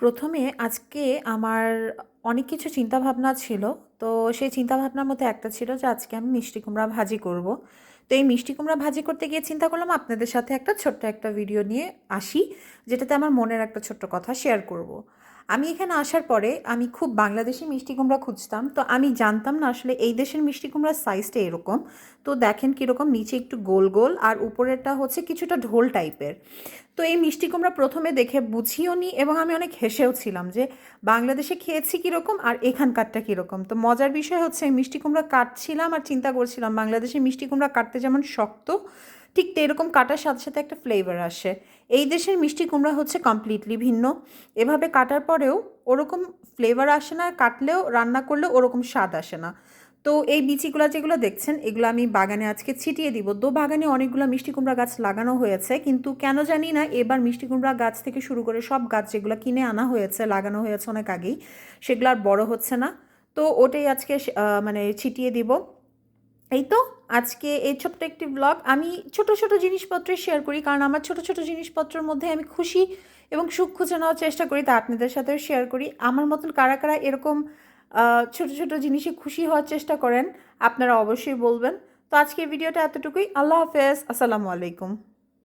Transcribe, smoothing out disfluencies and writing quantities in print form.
প্রথমে আজকে আমার অনেক কিছু চিন্তাভাবনা ছিল। তো সেই চিন্তাভাবনার মধ্যে একটা ছিল যে আজকে আমি মিষ্টি কুমড়া ভাজি করব। তো এই মিষ্টি কুমড়া ভাজি করতে গিয়ে চিন্তা করলাম আপনাদের সাথে একটা ছোট্ট একটা ভিডিও নিয়ে আসি, যেটাতে আমার মনের একটা ছোট্ট কথা শেয়ার করব। আমি এখানে আসার পরে আমি খুব বাংলাদেশি মিষ্টি কুমড়া খুঁজতাম, তো আমি জানতাম না আসলে এই দেশের মিষ্টি কুমড়ার সাইজটা এরকম। তো দেখেন কীরকম, নিচে একটু গোল গোল আর উপরেরটা হচ্ছে কিছুটা ঢোল টাইপের। তো এই মিষ্টি কুমড়া প্রথমে দেখে বুঝিও নি এবং আমি অনেক হেসেও ছিলাম যে বাংলাদেশে খেয়েছি কীরকম আর এখানকারটা কীরকম। তো মজার বিষয় হচ্ছে এই মিষ্টি কুমড়া কাটছিলাম আর চিন্তা করছিলাম বাংলাদেশে মিষ্টি কুমড়া কাটতে যেমন শক্ত, ঠিক এরকম কাটার সাথে সাথে একটা ফ্লেভার আসে। এই দেশের মিষ্টি কুমড়া হচ্ছে কমপ্লিটলি ভিন্ন। এভাবে কাটার পরেও ওরকম ফ্লেভার আসে না, কাটলেও রান্না করলেও ওরকম স্বাদ আসে না। তো এই বিচিগুলো যেগুলো দেখছেন এগুলো আমি বাগানে আজকে ছিটিয়ে দিব। তো বাগানে অনেকগুলো মিষ্টি কুমড়া গাছ লাগানো হয়েছে, কিন্তু কেন জানি না এবার মিষ্টি কুমড়া গাছ থেকে শুরু করে সব গাছ যেগুলো কিনে আনা হয়েছে, লাগানো হয়েছে অনেক আগেই, সেগুলো আর বড় হচ্ছে না। তো ওটাই আজকে মানে ছিটিয়ে দিব। এই তো আজকে এই ছোট্ট একটি ব্লগ। আমি ছোট ছোট জিনিসপত্র শেয়ার করি, কারণ আমার ছোট ছোট জিনিসপত্রের মধ্যে আমি খুশি এবং সুখ খুঁজে নেওয়ার চেষ্টা করি, তা আপনাদের সাথেও শেয়ার করি। আমার মতন কারা কারা এরকম ছোট ছোট জিনিসে খুশি হওয়ার চেষ্টা করেন আপনারা অবশ্যই বলবেন। তো আজকের ভিডিওটা এতটুকুই। আল্লাহ হাফেজ, আসসালামু আলাইকুম।